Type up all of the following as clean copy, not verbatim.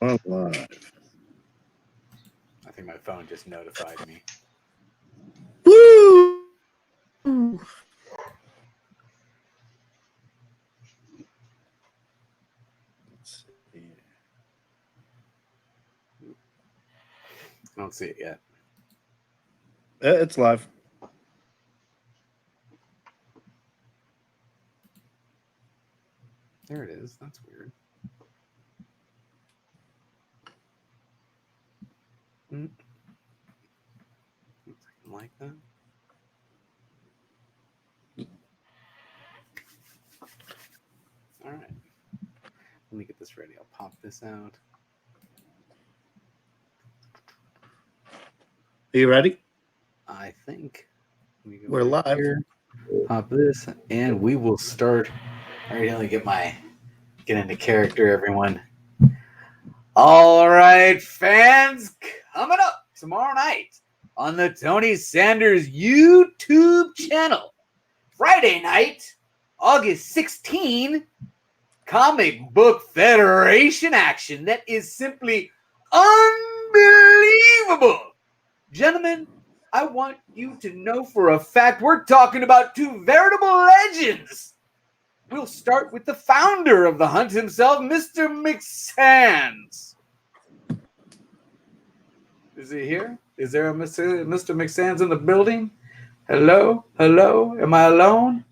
We're live. I think my phone just notified me. Woo! Let's see. I don't see it yet. It's live. There it is. That's weird. Like that. All right. Let me get this ready. I'll pop this out. Are you ready? I think We're live. Here, pop this, and we will start. All right, let me get into character, everyone. All right, fans, coming up tomorrow night on the Tony Sanders YouTube channel. Friday night, August 16, Comic Book Federation action that is simply unbelievable. Gentlemen, I want you to know for a fact we're talking about two veritable legends. We'll start with the founder of the hunt himself, Mr. Mcsands. Is he here? Is there a Mr. Mcsands in the building? Hello? Hello? Am I alone?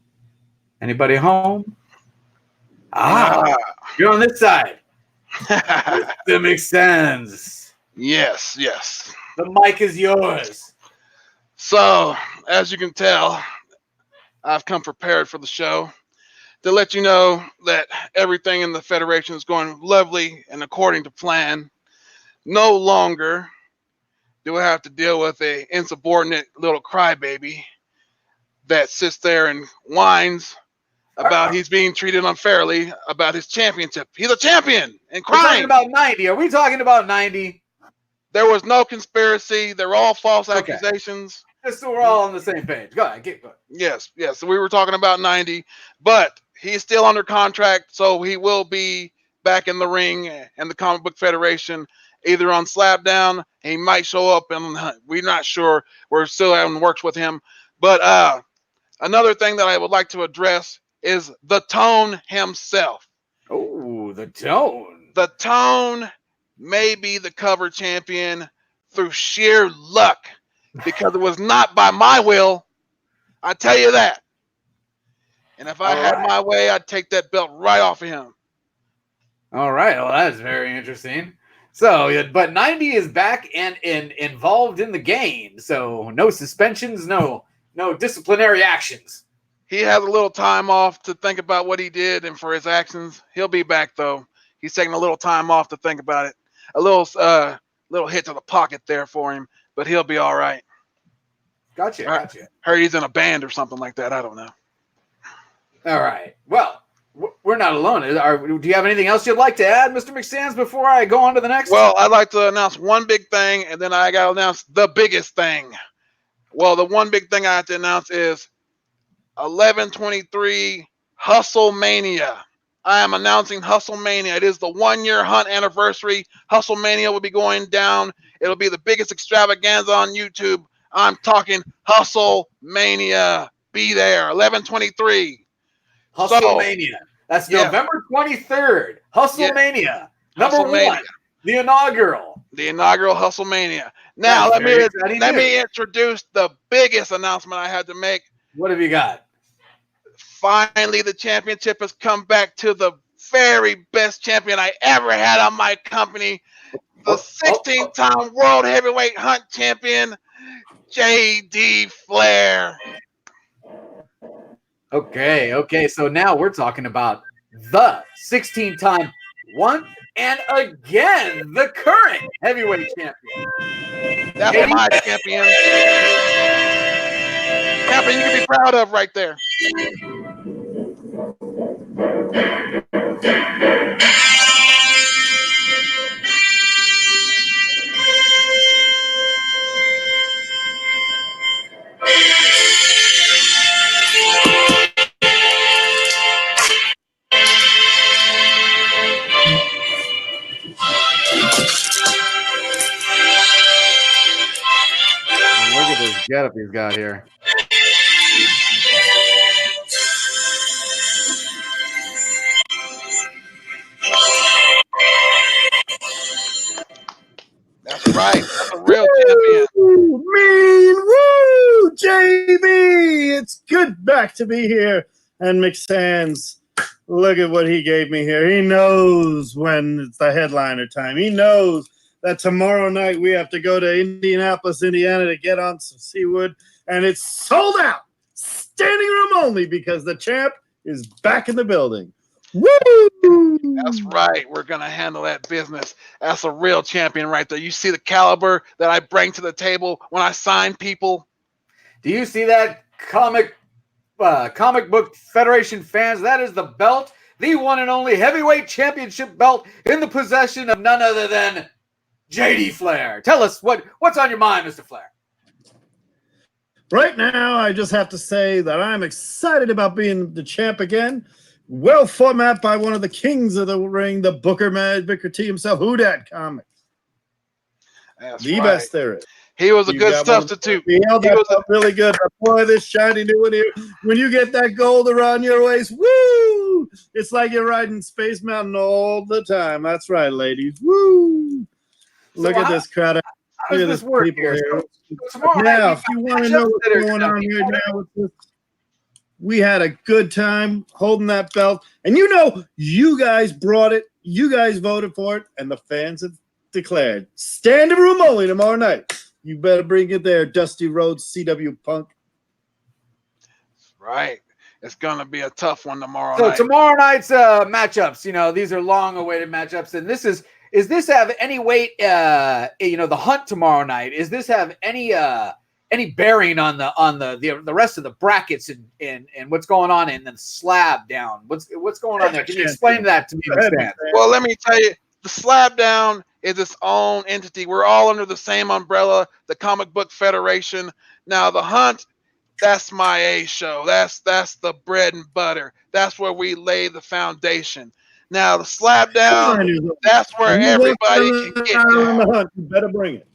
Anybody home? You're on this side. Mr. Mcsands. Yes, yes. The mic is yours. So, as you can tell, I've come prepared for the show to let you know that everything in the Federation is going lovely and according to plan. No longer do I have to deal with a insubordinate little crybaby that sits there and whines about he's being treated unfairly about his championship. He's a champion and We're talking crying. about 90. Are we talking about 90? There was no conspiracy. They're all false accusations. Just so we're all on the same page. Go ahead, keep going. Yes. So we were talking about 90, but he's still under contract, so he will be back in the ring and the Comic Book Federation, either on Slapdown. He might show up, and we're not sure. We're still having works with him. But another thing that I would like to address is the Tone himself. Oh, the Tone. The Tone may be the cover champion through sheer luck, because it was not by my will. I tell you that. And if I had my way, I'd take that belt right off of him. All right. Well, that's very interesting. So, but 90 is back and involved in the game. So no suspensions, no disciplinary actions. He has a little time off to think about what he did and for his actions. He'll be back, though. He's taking a little time off to think about it. A little hit to the pocket there for him, but he'll be all right. Gotcha. Heard he's in a band or something like that. I don't know. All right. Well, we're not alone. Do you have anything else you'd like to add, Mr. Mcsands, before I go on to the next? Well, I'd like to announce one big thing, and then I got to announce the biggest thing. Well, the one big thing I have to announce is 11/23 Hustle Mania. I am announcing Hustle Mania. It is the 1-year hunt anniversary. Hustle Mania will be going down. It'll be the biggest extravaganza on YouTube. I'm talking Hustle Mania. Be there. 11/23. Hustle Mania. That's November 23rd. Hustle Mania. Number one. The inaugural. The inaugural Hustle Mania. Now let me introduce the biggest announcement I had to make. What have you got? Finally, the championship has come back to the very best champion I ever had on my company. The 16-time World Heavyweight Hunt Champion, J.D. Flair. Okay. So now we're talking about the 16-time one and again the current heavyweight champion. That's my champion. Champion you can be proud of right there. getup he's got here. That's right. That's a real champion. Woo! Mean woo! JB! It's good back to be here. And Mcsands, look at what he gave me here. He knows when it's the headliner time. He knows that tomorrow night we have to go to Indianapolis, Indiana to get on some Seawood. And it's sold out. Standing room only because the champ is back in the building. Woo! That's right. We're going to handle that business. That's a real champion right there. You see the caliber that I bring to the table when I sign people? Do you see that, comic book Federation fans? That is the belt, the one and only heavyweight championship belt in the possession of none other than JD Flair. Tell us what's on your mind, Mr. Flair. Right now, I just have to say that I'm excited about being the champ again. Well formatted by one of the kings of the ring, the Booker T himself, Who Dat Comics. That's the right. best there is. He was a You good got substitute. He held that up really good. Boy, this shiny new one here. When you get that gold around your waist, woo! It's like you're riding Space Mountain all the time. That's right, ladies. Woo! Look at this crowd. How does this work here? So Now, if you want to know what's going on here now with this, we had a good time holding that belt. And you know, you guys brought it. You guys voted for it. And the fans have declared standing room only tomorrow night. You better bring it there, Dusty Rhodes, CW Punk. Right. It's going to be a tough one tomorrow So night. tomorrow night's matchups, you know, these are long-awaited matchups. And this is this have any weight, the hunt tomorrow night? Is this have any bearing on the rest of the brackets and what's going on in the slab down? What's going on there? Can you explain that to me, Mcsands? Well, let me tell you, the slab down is its own entity. We're all under the same umbrella, the Comic Book Federation. Now, the hunt, that's my A show. That's the bread and butter. That's where we lay the foundation. Now, the slab down, that's where everybody can get down. You better bring it.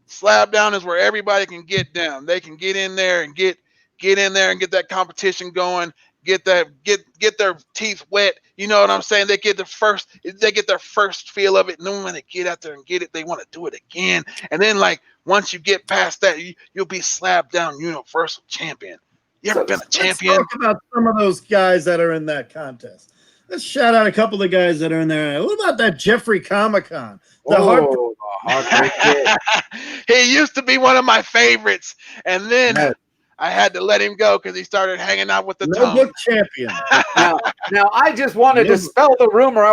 Slab down is where everybody can get down. They can get in there and get in there and get that competition going. Get their teeth wet. You know what I'm saying? They get their first feel of it. And then when they get out there and get it, they want to do it again. And then, like, once you get past that, you'll be slab down universal champion. You ever been a champion? Let's talk about some of those guys that are in that contest. Let's shout out a couple of guys that are in there. What about that Jeffrey Comic-Con? Heartbreak Kid. He used to be one of my favorites. And then I had to let him go because he started hanging out with the tongue. Book champion. Now, I just wanted to dispel the rumor.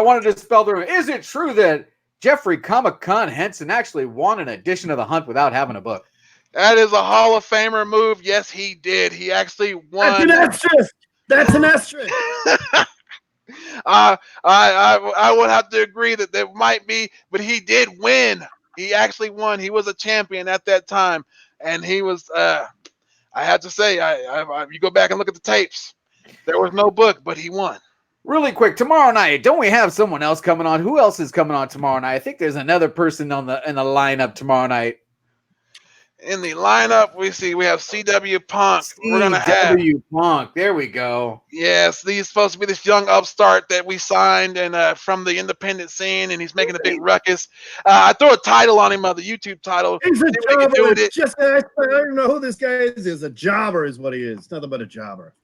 Is it true that Jeffrey Comic-Con Henson actually won an edition of The Hunt without having a book? That is a Hall of Famer move. Yes, he did. He actually won. That's an asterisk. I would have to agree that there might be, but he did win. He actually won. He was a champion at that time, and he was. I had to say, you go back and look at the tapes. There was no book, but he won. Really quick, tomorrow night, don't we have someone else coming on? Who else is coming on tomorrow night? I think there's another person in the lineup tomorrow night. In the lineup, we have CW Punk. We're gonna have CW Punk. There we go. Yes, he's supposed to be this young upstart that we signed and from the independent scene, and he's making a big ruckus. I throw a title on him, the YouTube title. He's a jobber. I don't know who this guy is. He's a jobber, is what he is. Nothing but a jobber.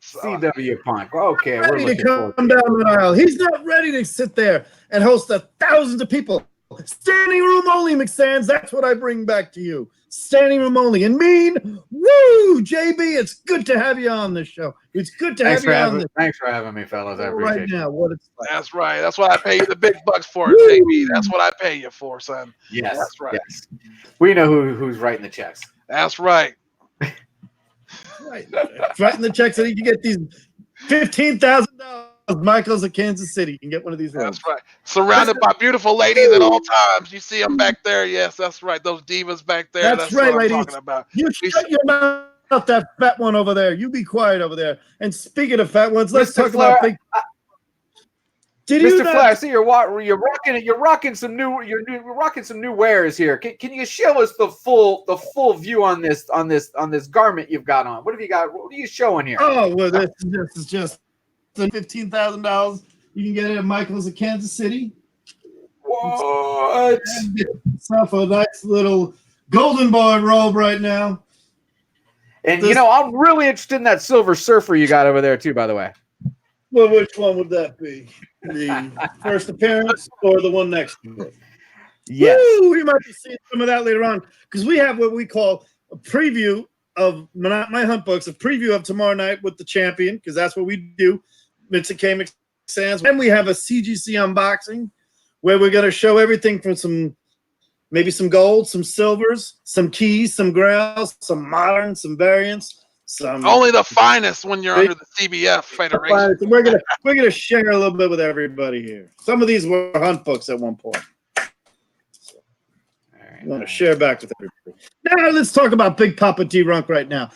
CW Punk. Okay, ready to come down the aisle. He's not ready to sit there and host thousands of people. Standing room only, Mcsands. That's what I bring back to you. Standing room only. And woo, JB, it's good to have you on this show. It's good to have you on this. Thanks for having me, fellas. I appreciate it. Now, what it's like. That's right. That's what I pay you the big bucks for, JB. That's what I pay you for, son. Yes, that's right. Yes. We know who's writing the checks. That's right. Writing the checks so you can get these $15,000. Michael's of Kansas City. You can get one of these robes. That's right. Surrounded by beautiful ladies at all times. You see them back there. Yes, that's right. Those divas back there. That's right, what I'm talking about. You shut your mouth, that fat one over there. You be quiet over there. And speaking of fat ones, let's talk about big. Did Mr. you Flair, I not? see you're rocking some new wares here. Can you show us the full view on this garment you've got on? What have you got? What are you showing here? Oh, well, this is just $15,000. You can get it at Michael's of Kansas City. What? And get yourself a nice little golden boy robe right now. And I'm really interested in that Silver Surfer you got over there too, by the way. Well, which one would that be? The first appearance or the one next to it? Yes. Woo! We might be seeing some of that later on because we have what we call a preview of my hunt books, a preview of tomorrow night with the champion, because that's what we do. Mcsands. And we have a CGC unboxing where we're going to show everything from maybe some gold, some silvers, some keys, some grails, some modern, some variants. Only the finest when you're under the CBF Federation. We're gonna share a little bit with everybody here. Some of these were hunt books at one point. So, I'm gonna share back with everybody. Now let's talk about Big Papa D-Runk right now.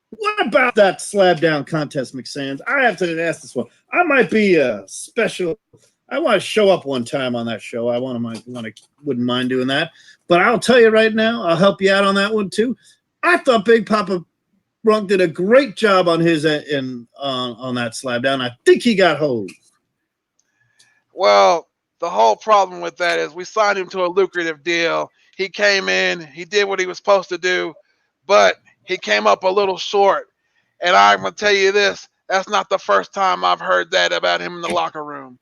What about that slab down contest, Mcsands? I have to ask this one. I might be a special. I want to show up one time on that show. Wouldn't mind doing that. But I'll tell you right now, I'll help you out on that one too. I thought Big Papa Runk did a great job on his on that slab down. I think he got hosed. Well, the whole problem with that is we signed him to a lucrative deal. He came in, he did what he was supposed to do, but he came up a little short. And I'm going to tell you this, that's not the first time I've heard that about him in the locker room.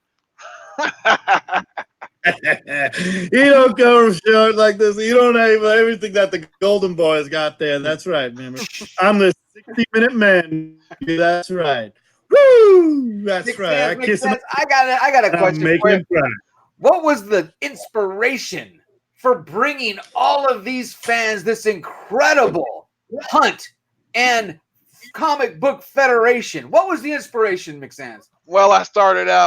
You don't go short like this. You don't have everything that the Golden Boys got there. That's right, man. I'm the 60-minute man. That's right. Woo! That's right. I got a question for you. What was the inspiration for bringing all of these fans this incredible hunt and comic book federation? What was the inspiration, Mcsands? Well,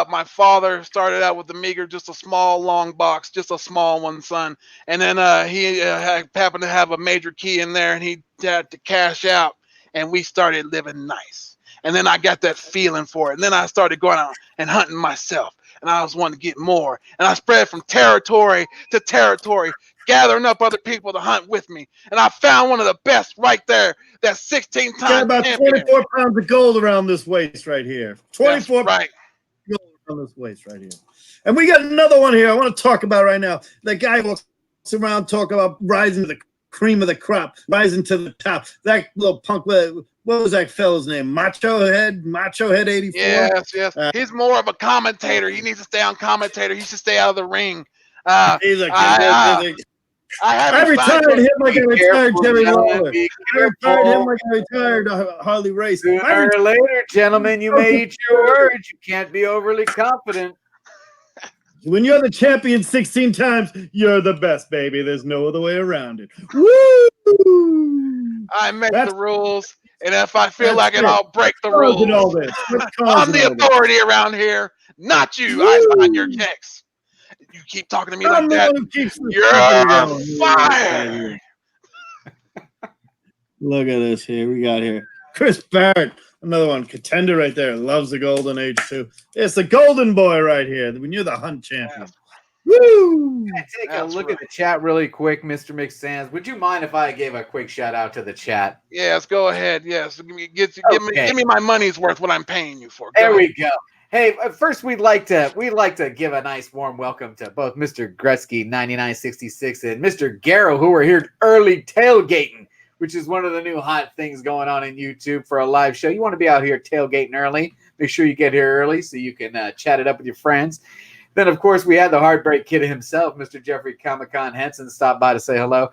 my father started out with the meager, just a small, long box, just a small one, son. And then he happened to have a major key in there, and he had to cash out, and we started living nice. And then I got that feeling for it. And then I started going out and hunting myself, and I was wanting to get more. And I spread from territory to territory, gathering up other people to hunt with me. And I found one of the best right there. That 16 times got about champion. 24 pounds of gold around this waist right here. 24 right. gold around this waist right here. And we got another one here I want to talk about right now. That guy walks around talking about rising to the cream of the crop, rising to the top. That little punk, what was that fella's name? Macho Head 84? Yes. He's more of a commentator. He needs to stay on commentator. He should stay out of the ring. I retired him like I retired Jerry Lawler. I retired him like I retired Harley Race. Sooner or later, gentlemen, you may eat your words. You can't be overly confident. When you're the champion 16 times, you're the best, baby. There's no other way around it. Woo! I make the rules, and if I feel like it, I'll break the rules. I'm the authority around here, not you. Woo! I sign your checks. You keep talking to me like that, you're fired. Look at this here. We got here Chris Barrett, another one, contender right there. Loves the golden age too. It's the golden boy right here. When you're the hunt champion. Yeah. Woo! Can I take a look at the chat really quick, Mr. Mcsands? Would you mind if I gave a quick shout out to the chat? Yes, go ahead. Yes, give me my money's worth what I'm paying you for. There we go. Hey, first we'd like to give a nice warm welcome to both Mr. Gretzky 9966 and Mr. Garrow, who are here early tailgating, which is one of the new hot things going on in YouTube for a live show. You want to be out here tailgating early, make sure you get here early so you can chat it up with your friends. Then, of course, we had the Heartbreak Kid himself, Mr. Jeffrey Comic-Con Henson, stop by to say hello.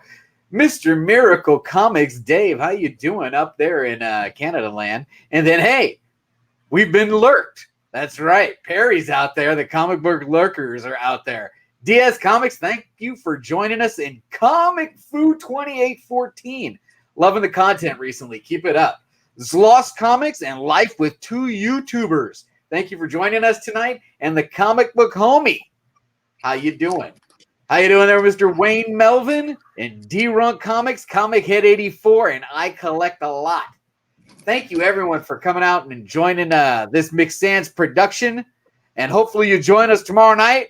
Mr. Miracle Comics Dave, how you doing up there in Canada land? And then, hey, we've been lurked. That's right. Perry's out there. The comic book lurkers are out there. DS Comics, thank you for joining us in Comic Fu 2814. Loving the content recently. Keep it up. Zlost Comics and Life with Two YouTubers. Thank you for joining us tonight. And the Comic Book Homie. How you doing? How you doing there, Mr. Wayne Melvin? And D-Runk Comics, Comic Head 84, and I Collect a Lot. Thank you, everyone, for coming out and joining this Mcsands production And hopefully you join us tomorrow night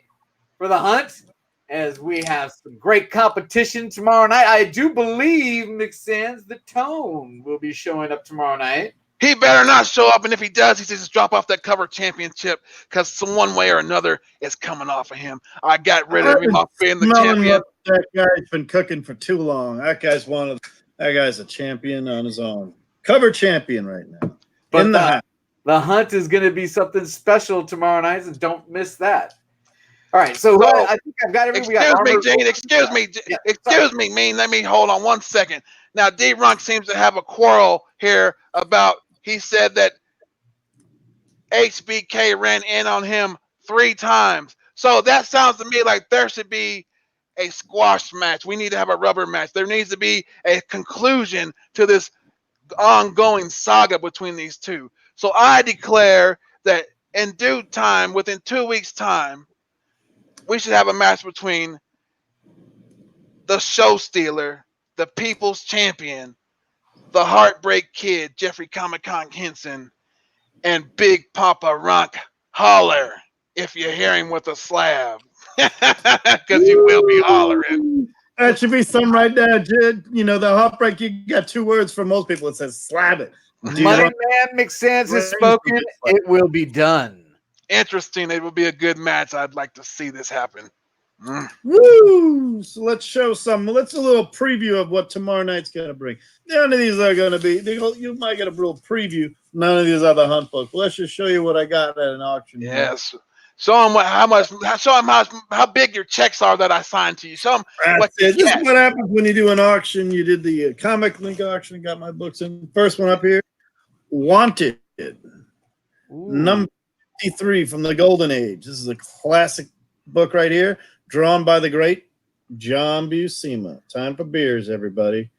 for the hunt, as we have some great competition tomorrow night. I do believe Mcsands the Tone will be showing up tomorrow night. He better not show up, and if he does, he says drop off that cover championship, because some one way or another is coming off of him. I got rid of him off being the champion. That guy's been cooking for too long. That guy's a champion on his own. Cover champion right now. But the hunt is going to be something special tomorrow night, so don't miss that. All right, so I think I've got everything. Excuse me, Mean. Let me hold on 1 second. Now, D-Runk seems to have a quarrel here about. He said that HBK ran in on him 3 times. So that sounds to me like there should be a squash match. We need to have a rubber match. There needs to be a conclusion to this ongoing saga between these two. So I declare that in due time, within 2 weeks' time, we should have a match between the show stealer, the people's champion, the Heartbreak Kid, Jeffrey Comic-Con Henson, and Big Papa Runk Holler, if you're hearing with a slab. Because you will be hollering. That should be some right there, Jid. You know, the Heartbreak, you got 2 words for most people. It says slab it. Money Man Mcsands has spoken. It will be done. Interesting. It will be a good match. I'd like to see this happen. Woo! So let's show some. Let's a little preview of what tomorrow night's going to bring. None of these are going to be. You might get a real preview. None of these are the hunt books. Let's just show you what I got at an auction. Yes. Show them how big your checks are that I signed to you. Show them this is what happens when you do an auction. You did the comic link auction and got my books in. First one up here, Wanted, number 53 from the Golden Age. This is a classic book right here, drawn by the great John Buscema. Time for beers, everybody.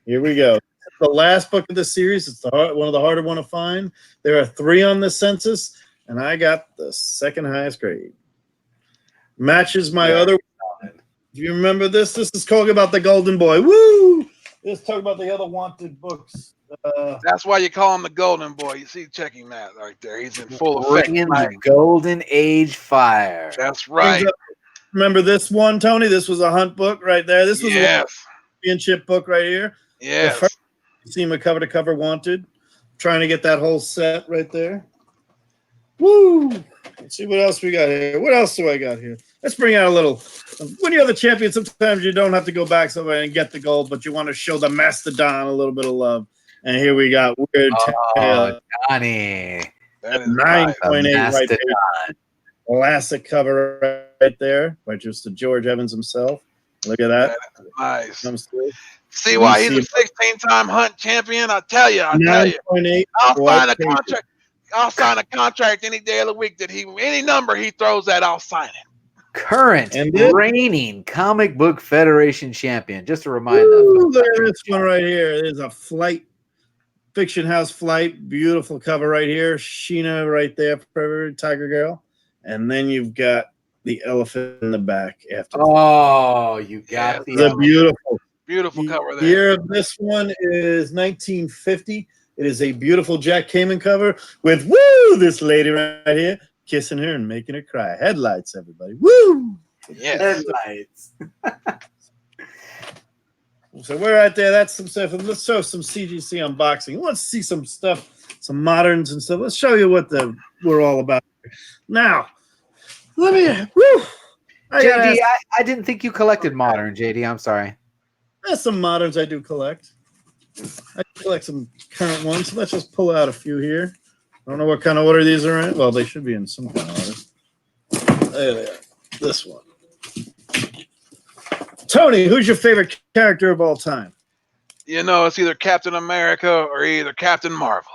Here we go. The last book of the series. It's one of the harder one to find. There are 3 on the census, and I got the second highest grade. Matches my other. Do you remember this? This is talking about the Golden Boy. Woo! Let's talk about the other Wanted books. That's why you call him the Golden Boy. You see, checking that right there. He's in full effect. The Golden Age fire. That's right. Remember this one, Tony? This was a hunt book right there. This was a championship book right here. Yes. The first Buscema cover to cover Wanted. Trying to get that whole set right there. Woo! Let's see what else we got here. What else do I got here? Let's bring out a little. When you're the champion, sometimes you don't have to go back somewhere and get the gold, but you want to show the Mastodon a little bit of love. And here we got Weird Tale. Johnny. That is 9.8 right there. Classic cover right there by just the George Evans himself. Look at that. Nice. Comes through. See why he's a 16-time hunt champion? I tell you. 9.8. I'll sign a contract any day of the week that any number he throws at, I'll sign it. Current reigning Comic Book Federation champion. Just to remind them. There's this one right here. There's a Flight, Fiction House Flight. Beautiful cover right here. Sheena right there for Tiger Girl. And then you've got the elephant in the back after. Oh, you got the beautiful cover there. The year of this one is 1950. It is a beautiful Jack Kamen cover with this lady right here kissing her and making her cry. Headlights, everybody. Woo! Yes. Headlights. So we're right there. That's some stuff. Let's show some CGC unboxing. Let's see some stuff, some moderns and stuff. Let's show you what we're all about. Now, let me. JD, I didn't think you collected modern, JD. I'm sorry. There's some moderns I do collect. I collect some current ones. Let's just pull out a few here. I don't know what kind of order these are in. Well, they should be in some kind of order. There they are. This one. Tony, who's your favorite character of all time? You know, it's either Captain America or either Captain Marvel.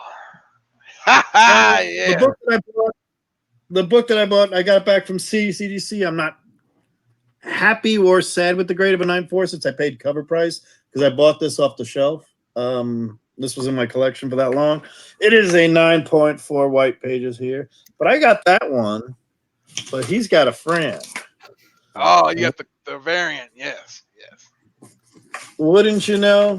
Yeah. The book that I bought, I got it back from CDC. I'm not happy or sad with the grade of a 9.4 since I paid cover price because I bought this off the shelf. This was in my collection for that long. It is a 9.4 white pages here, but I got that one, but he's got a friend. Oh, you got the variant. Yes. Wouldn't you know?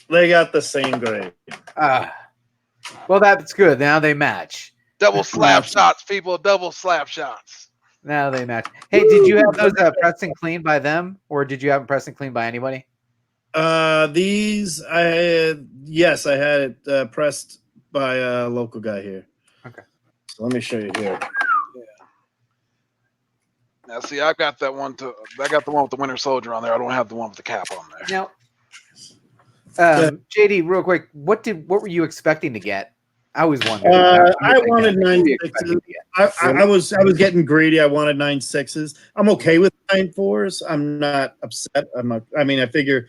They got the same grade. Well, that's good. Now they match. Double slap shots, people. Double slap shots. Now they match. Hey, did you have those pressed and cleaned by them, or did you have them pressed and cleaned by anybody? These yes, I had it pressed by a local guy here. Okay. So let me show you here. Now, see, I got that one too. I got the one with the Winter Soldier on there. I don't have the one with the cap on there. Now, JD, real quick, what were you expecting to get? I was wondering. I wanted 9.6s. I was getting greedy. I wanted 9.6s. I'm okay with 9.4s. I'm not upset. I mean, I figure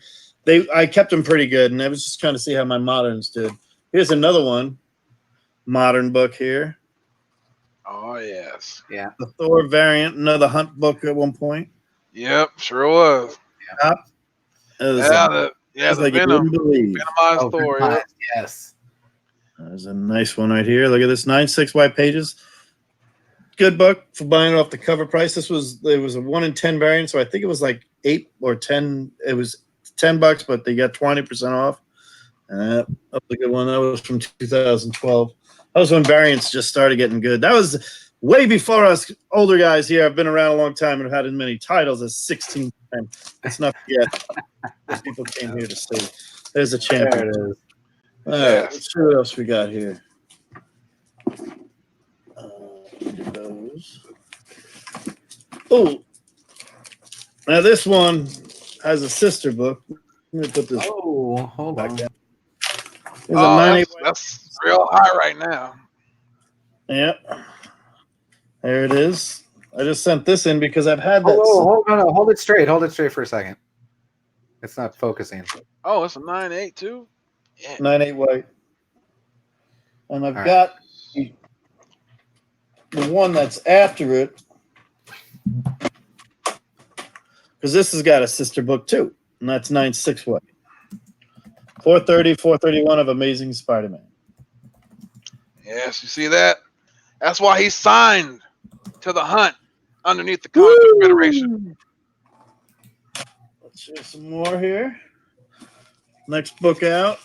I kept them pretty good, and I was just trying to see how my moderns did. Here's another one, modern book here. Oh yes, yeah. The Thor variant, another Hunt book at one point. Yep, sure was. Yeah, the like Venom, Venomized Thor. Yep. Yes. There's a nice one right here. Look at this, 9.6 white pages. Good book for buying it off the cover price. It was a 1 in 10 variant, so I think it was like 8 or 10. It was $10, but they got 20% off. That was a good one. That was from 2012. That was when variants just started getting good. That was way before us older guys here. I've been around a long time and have had as many titles as 16 times. Let's not forget what people came here to see. There's a champion. There it is. All right, let's see what else we got here. Those. Oh, now this one has a sister book. Let me put this. Oh, hold on. That's real high right now. Yep. There it is. I just sent this in because I've had that. Hold it straight. Hold it straight for a second. It's not focusing. Oh, it's a 9.8 too. Yeah. 9.8 white. And I've got the one that's after it. Because this has got a sister book too. And that's 9.6 white. 430, 431 of Amazing Spider-Man. Yes, you see that? That's why he signed to the Hunt underneath the Comic Book Federation. Let's show some more here. Next book out.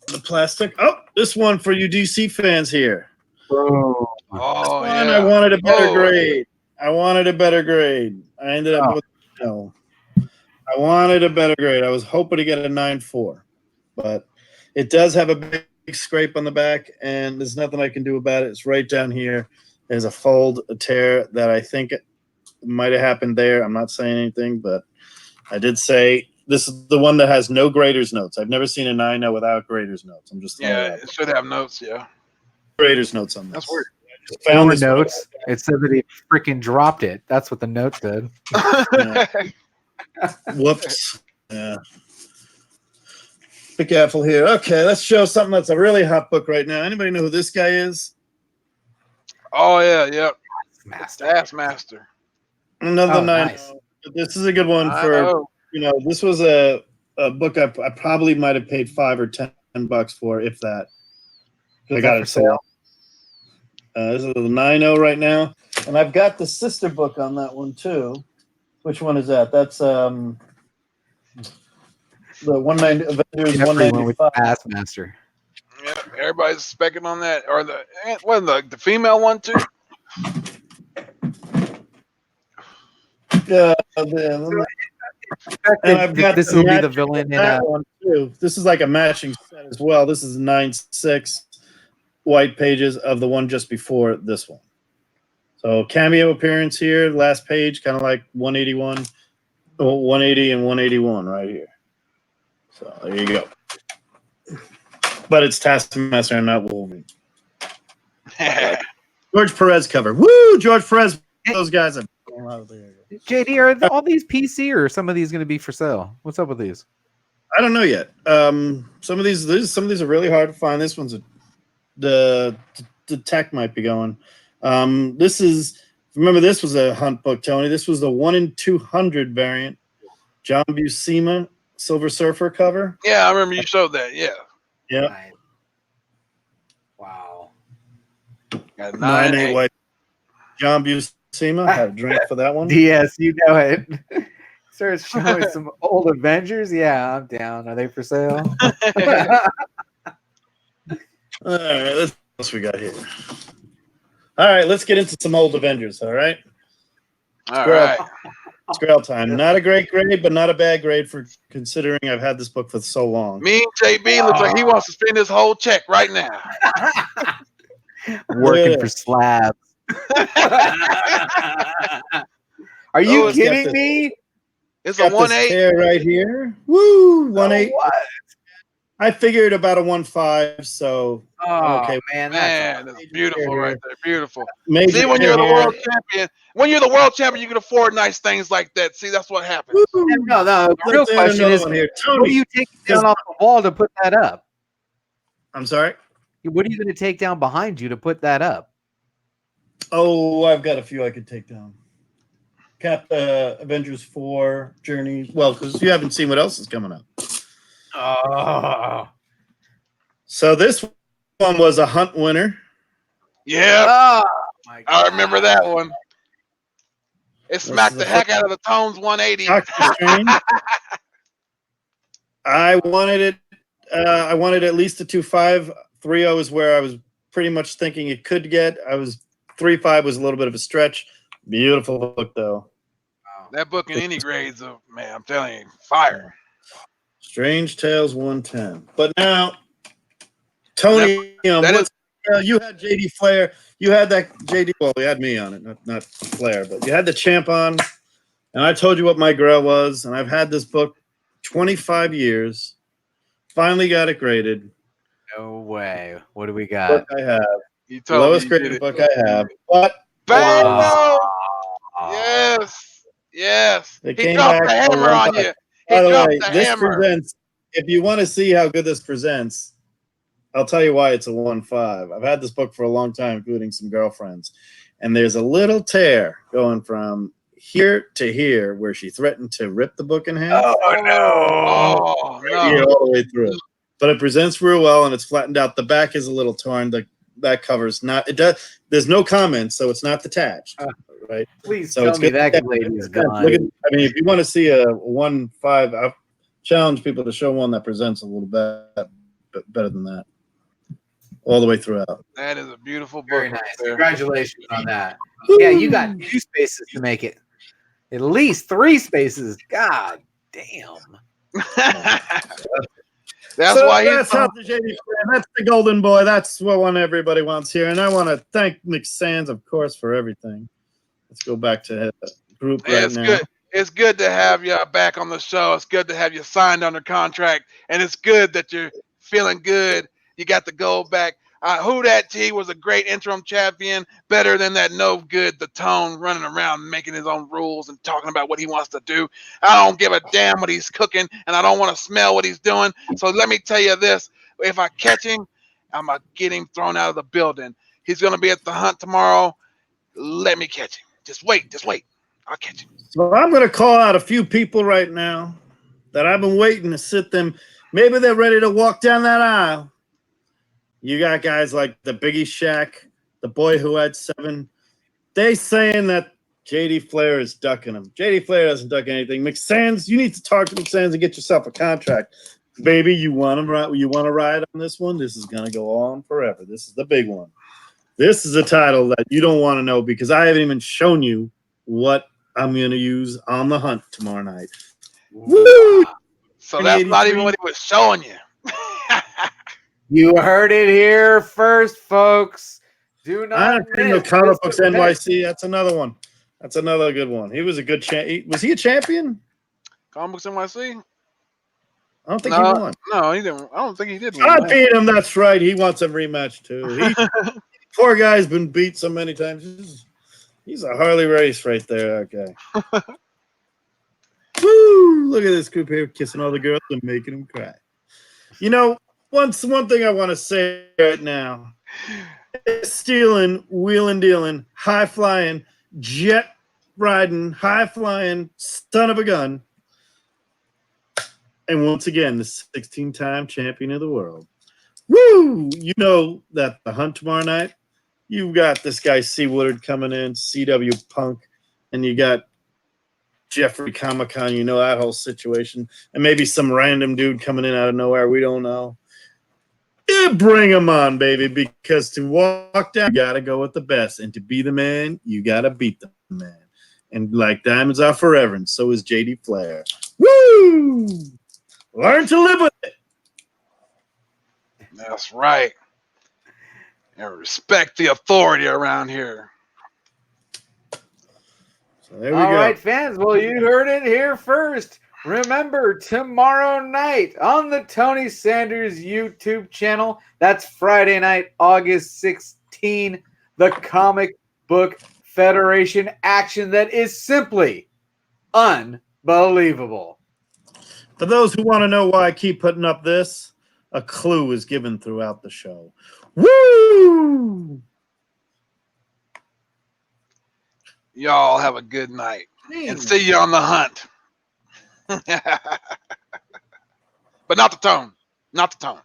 The plastic. Oh, this one for you DC fans here. Oh, yeah. I wanted a better grade. I ended up with no. I wanted a better grade. I was hoping to get a 9.4, but it does have a big scrape on the back, and there's nothing I can do about it. It's right down here. There's a fold, a tear that I think might have happened there. I'm not saying anything, but I did say this is the one that has no grader's notes. I've never seen a 9.0 without grader's notes. I'm just it should have notes. Yeah, grader's notes on this. That's weird. Found the notes. It said that he freaking dropped it. That's what the note said. Whoops. Yeah. Be careful here. Okay, let's show something that's a really hot book right now. Anybody know who this guy is? Oh yeah, yep. Taskmaster. Another 9. Nice. This is a good one for this was a book I probably might have paid $5 or $10 for, if that. I got it sale. This is a 9.0 right now, and I've got the sister book on that one too. Which one is that? That's the 190 Avengers 195. Taskmaster. Yeah, everybody's specking on that, or the female one too. Yeah, and I've got this will be the villain in that one too. This is like a matching set as well. This is 9.6 white pages of the one just before this one. So cameo appearance here, last page, kind of like 181, 180 and 181 right here. So there you go. But it's Taskmaster and not Wolverine. George Perez cover. Woo! George Perez. Those guys are. JD, are all these PC or are some of these going to be for sale? What's up with these? I don't know yet. Some of these are really hard to find. This one's the tech might be going. This was a Hunt book, Tony. This was the 1 in 200 variant. John Buscema Silver Surfer cover. Yeah, I remember you showed that. Yeah. Yeah. Wow. Got 9.8 white. John Buscema had a drink for that one. Yes, you know it. Starts showing some old Avengers. Yeah, I'm down. Are they for sale? All right, let's else we got here? All right, let's get into some old Avengers. All right. All right. Grail time. Not a great grade, but not a bad grade for considering I've had this book for so long. Me and JB looks like he wants to spend his whole check right now. Working for slabs. Are you kidding me? It's a 1.8 tear right here. Woo, 1.8. What? I figured about a 1.5. So okay, man, that's beautiful right there. Beautiful. Major See, when you're the world champion, you can afford nice things like that. See, that's what happens. No. The real question is, here. Tony, what are you taking down off the wall to put that up? I'm sorry? What are you going to take down behind you to put that up? Oh, I've got a few I could take down. Avengers 4 Journey. Well, because you haven't seen what else is coming up. So this one was a Hunt winner. Yeah. I remember that one. It smacked the heck out of the Tones 180. I wanted it. I wanted at least a 2.5. 3.0 is where I was pretty much thinking it could get. 3.5 was a little bit of a stretch. Beautiful book, though. That book in any grades, man, I'm telling you, fire. Strange Tales 110. But now, Tony, you had JD Flair. You had that JD. Well, you had me on it, not Flair, but you had the champ on. And I told you what my grail was. And I've had this book 25 years. Finally got it graded. No way. What do we got? I have. You told lowest graded book I have. But Yes. He dropped the hammer on you. By the way, this presents. If you want to see how good this presents, I'll tell you why it's a 1.5. I've had this book for a long time, including some girlfriends, and there's a little tear going from here to here where she threatened to rip the book in half. Oh no! Here all the way through. But it presents real well, and it's flattened out. The back is a little torn. The back cover's not. It does. There's no comments, so it's not detached. Right. Please tell me that lady is gone. If you want to see a 1.5, I challenge people to show one that presents a little better than that, all the way throughout. That is a beautiful book. Very nice. Congratulations on that. Yeah, you got 2 spaces to make it. At least 3 spaces. God damn. That's why that's how the JD Flair. That's the golden boy. That's what one everybody wants here. And I want to thank Mcsands, of course, for everything. Let's go back to the group right now. Good. It's good to have you back on the show. It's good to have you signed under contract, and it's good that you're feeling good. You got the gold back. Who that T was a great interim champion, better than that no good, the Tone running around making his own rules and talking about what he wants to do. I don't give a damn what he's cooking, and I don't want to smell what he's doing. So let me tell you this. If I catch him, I'm going to get him thrown out of the building. He's going to be at the hunt tomorrow. Let me catch him. Just wait. I'll catch him. So I'm going to call out a few people right now that I've been waiting to sit them. Maybe they're ready to walk down that aisle. You got guys like the Biggie Shack, the boy who had 7. They saying that JD Flair is ducking him. JD Flair doesn't duck anything. Mcsands, you need to talk to Mcsands and get yourself a contract. Baby, you want to ride on this one? This is going to go on forever. This is the big one. This is a title that you don't want to know because I haven't even shown you what I'm going to use on the hunt tomorrow night. Woo! So that's not even what he was showing you. You heard it here first, folks. Do not miss Comic Books NYC. That's another one. That's another good one. He was a good champ. Was he a champion? Comic Books NYC? I don't think he won. No, he didn't. I don't think he did. I beat him. That's right. He wants a rematch too. Poor guy's been beat so many times. He's a Harley race right there. Okay. Woo! Look at this group here kissing all the girls and making them cry. You know, one thing I want to say right now. Stealing, wheeling, dealing, high flying, jet riding, high flying, son of a gun. And once again, the 16-time champion of the world. Woo! You know that the hunt tomorrow night, you've got this guy C. Woodard coming in, CW Punk, and you got Jeffrey Comic-Con, you know that whole situation, and maybe some random dude coming in out of nowhere. We don't know. You bring them on, baby, because to walk down, you got to go with the best. And to be the man, you got to beat the man. And like diamonds are forever, and so is JD Flair. Woo! Learn to live with it. That's right. And respect the authority around here. So there we All go. right, fans. Well, you heard it here first. Remember, tomorrow night on the Tony Sanders YouTube channel, that's Friday night, August 16, the Comic Book Federation action that is simply unbelievable. For those who want to know why I keep putting up this, a clue is given throughout the show. Woo! Y'all have a good night. And see you on the hunt. But not the tone. Not the tone.